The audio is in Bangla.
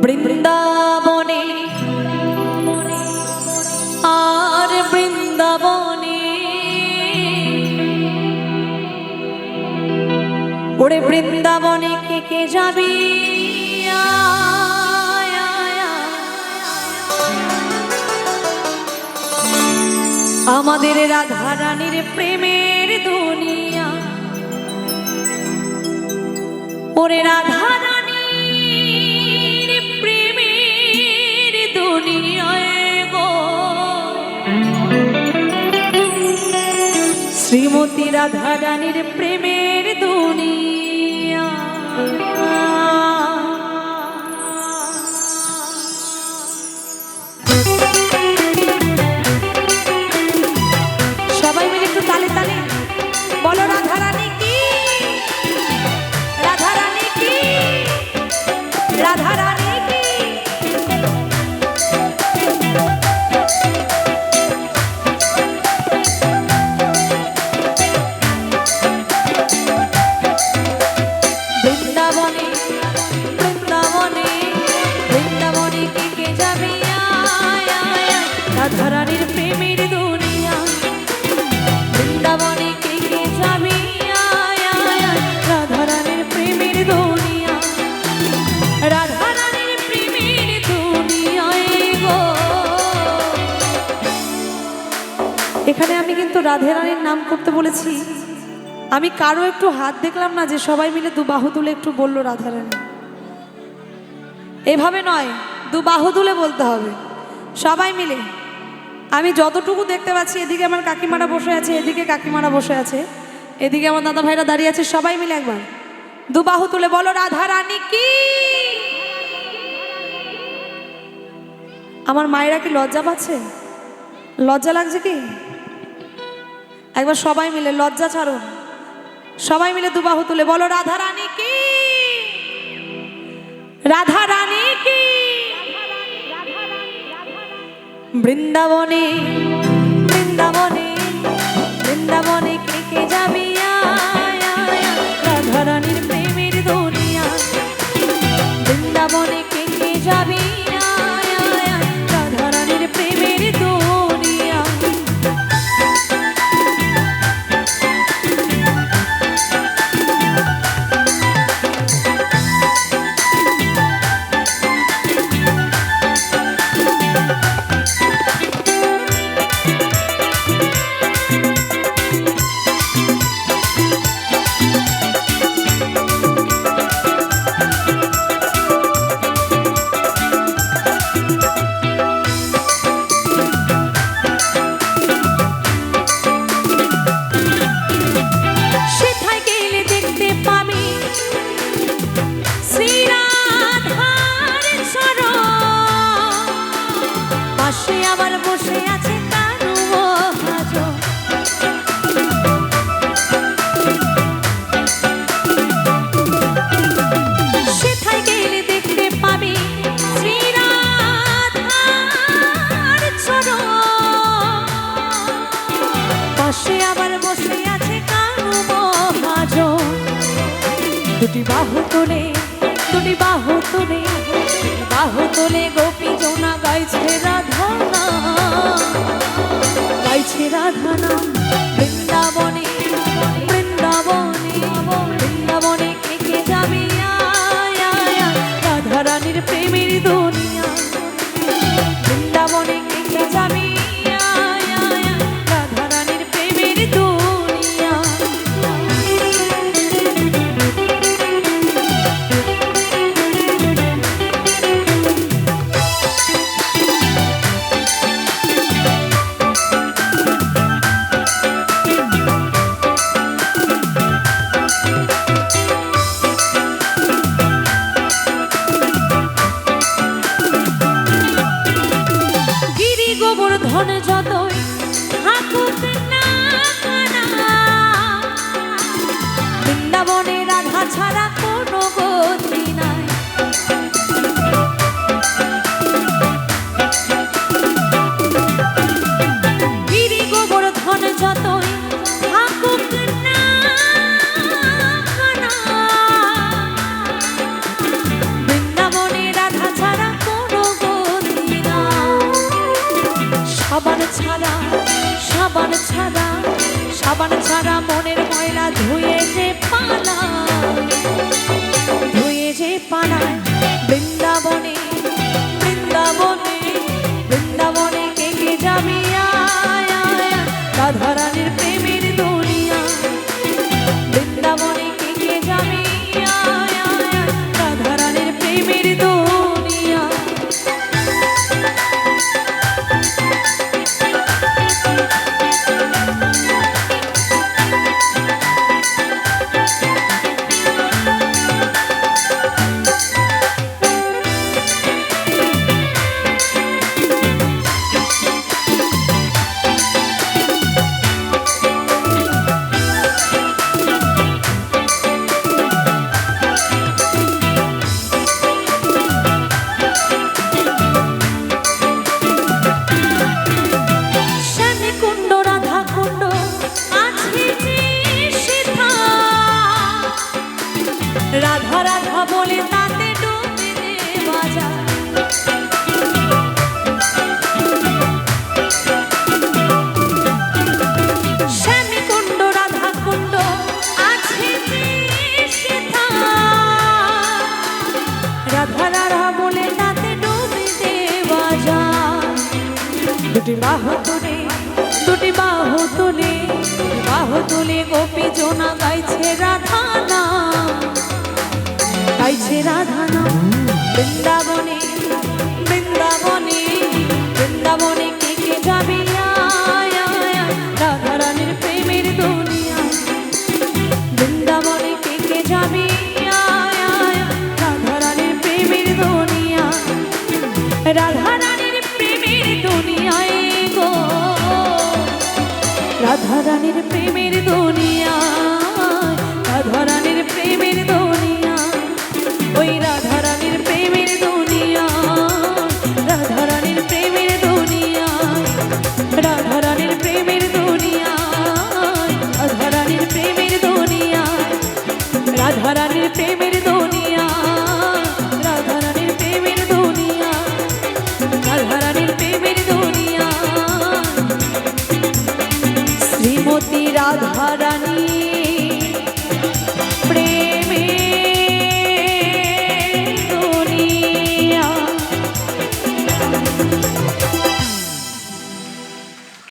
বৃন্দাবনে আর বৃন্দাবনে ওরে বৃন্দাবনে কে কে যাবি আমাদের রাধা রানীর প্রেমের দুনিয়া ওরে রাধা রানীর প্রেমের দুনিয়ায় গো শ্রীমতী রাধা রানীর প্রেমের দুনিয়া সবাই মিলে একটু তালে তালে বলো রাধা রানী কি রাধা রানী কি রাধা রানী কি বৃন্দাবনে বৃন্দাবনে বৃন্দাবনে কে কে যাবি রাধা রানীর প্রেমের দুনিয়া বৃন্দাবনে কে কে যাবি রাধা রানীর প্রেমের দুনিয়া রাধা রানীর প্রেমের দুনিয়ায় গো এখানে আমি কিন্তু রাধা রানীর নাম করতে বলেছি আমি কারো একটু হাত দেখলাম না যে সবাই মিলে দু বাহু তুলে একটু বললো রাধা রানী এভাবে নয় দু বাহু তুলে বলতে হবে সবাই মিলে আমি যতটুকু দেখতে পাচ্ছি এদিকে আমার কাকিমারা বসে আছে এদিকে কাকিমারা বসে আছে এদিকে আমার দাদা ভাইরা দাঁড়িয়ে আছে সবাই মিলে একবার দু বাহু তুলে বলো রাধা রানী কি আমার মায়েরা কি লজ্জা পাচ্ছে লজ্জা লাগছে কি একবার সবাই মিলে লজ্জা ছাড়ুন সবাই মিলে দু বাহু তুলে বলো রাধা রানী কি রাধা রানী কি বৃন্দাবনে বৃন্দাবনে বৃন্দাবনে কে কে যাবি রাধা রানীর প্রেমের দুনিয়া বৃন্দাবনে কে কে যাবি রাধা রানীর প্রেমের দুনিয়া আবার বসে আছে কানু মহাজ সেথায় গেলে দেখতে পাবি শ্রীরাধার চরণ পাশে আবার বসে আছে কানু মহাজ দুটি বাহু তোলে দুটি বাহু তোলে বাহু তোলে গোপী জনা গাইছে রাধা গাইছে রাধা নাম বৃন্দাবনে বৃন্দাবনে বৃন্দাবনে কে কে যাবি রাধা রানীর প্রেমের দুনিয়া বৃন্দাবনে কে কে যাবি রাধা রানীর প্রেমের দুনিয়া ধন যতই থাকুক না বৃন্দাবনে রাধা ছাড়া কোনো গতি নাই গিরি গোবর্ধন যতই থাকুক না বৃন্দাবনে রাধা ছাড়া পানায় বৃন্দাবনে বৃন্দাবনে বৃন্দাবনে কে কে যাবি আয় আয় রাধারানীর প্রেমের দুনিয়া বৃন্দাবনে কে কে যাবি আয় আয় রাধারানীর প্রেমের দুনিয়া রাধা রাধা বলে তাতে ডুবে দে বাজার শ্যামী কুণ্ড রাধা কুণ্ড আছে রাধা রাধা বলে তাতে ডুবে দে বাজার দুটি বাহু তুলে দুটি বাহু তুলে বাহু তুলে গোপী জোনা গাইছে রাধা নাম গাইছে রাধা নাম বৃন্দাবনে বৃন্দাবনে বৃন্দাবনে কে কে যাবি আয় আয় রাধারানীর প্রেমের দুনিয়া বৃন্দাবনে কে কে যাবি আয় আয় রাধারানীর প্রেমের দুনিয়া রাধারানীর প্রেমের দুনিয়ায় গো রাধারানীর প্রেমের দুনিয়া রাধারানীর প্রেমের দুনিয়া ওই রাধারানীর প্রেমের দুনিয়া রাধারানীর প্রেমের দুনিয়া রাধারানীর প্রেমের দুনিয়া রাধারানীর প্রেমের দুনিয়া রাধারানীর প্রেমের দুনিয়া রাধারানীর প্রেমের দুনিয়া রাধারানীর প্রেমের দুনিয়া শ্রীমতী রাধারানী